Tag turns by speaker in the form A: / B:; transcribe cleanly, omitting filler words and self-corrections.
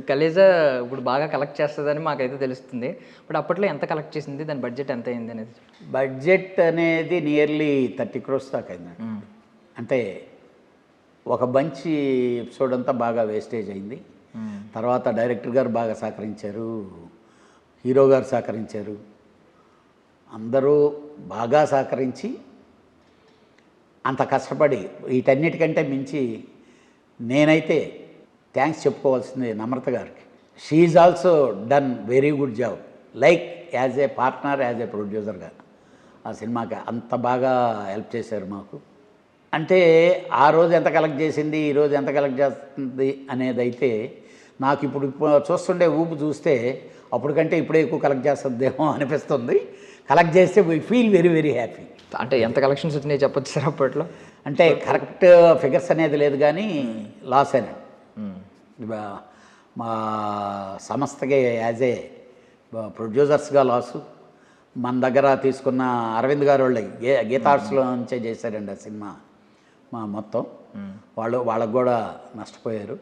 A: కలేజా ఇప్పుడు బాగా కలెక్ట్ చేస్తుందని మాకైతే తెలుస్తుంది. బట్ అప్పట్లో ఎంత కలెక్ట్ చేసింది, దాని బడ్జెట్ ఎంత అయింది అనేది?
B: బడ్జెట్ అనేది నియర్లీ 30 crores దాకా అయిందండి. అంటే ఒక మంచి ఎపిసోడ్ అంతా బాగా వేస్టేజ్ అయింది. తర్వాత డైరెక్టర్ గారు బాగా సహకరించారు, హీరో గారు సహకరించారు, అందరూ బాగా సహకరించి అంత కష్టపడి వీటన్నిటికంటే మించి నేనైతే థ్యాంక్స్ చెప్పుకోవాల్సింది నమ్రత గారికి. She is also done very good job, like as a partner, as a ప్రొడ్యూసర్గా ఆ సినిమాకి అంత బాగా హెల్ప్ చేశారు మాకు. అంటే ఆ రోజు ఎంత కలెక్ట్ చేసింది, ఈరోజు ఎంత కలెక్ట్ చేస్తుంది అనేది అయితే నాకు ఇప్పుడు చూస్తుండే ఊపు చూస్తే అప్పటికంటే ఇప్పుడే ఎక్కువ కలెక్ట్ చేస్తుందేమో అనిపిస్తుంది. కలెక్ట్ చేస్తే we feel very very happy.
A: అంటే ఎంత కలెక్షన్స్ వచ్చినాయి చెప్పొచ్చు సార్ అప్పట్లో?
B: అంటే కరెక్ట్ ఫిగర్స్ అనేది లేదు కానీ లాస్ అయినా మా సంస్థకి యాజ్ ఏ ప్రొడ్యూసర్స్గా లాసు. మన దగ్గర తీసుకున్న అరవింద్ గారు వాళ్ళు గీతార్ట్స్లో నుంచే చేశారండి ఆ సినిమా మొత్తం. వాళ్ళకు కూడా నష్టపోయారు.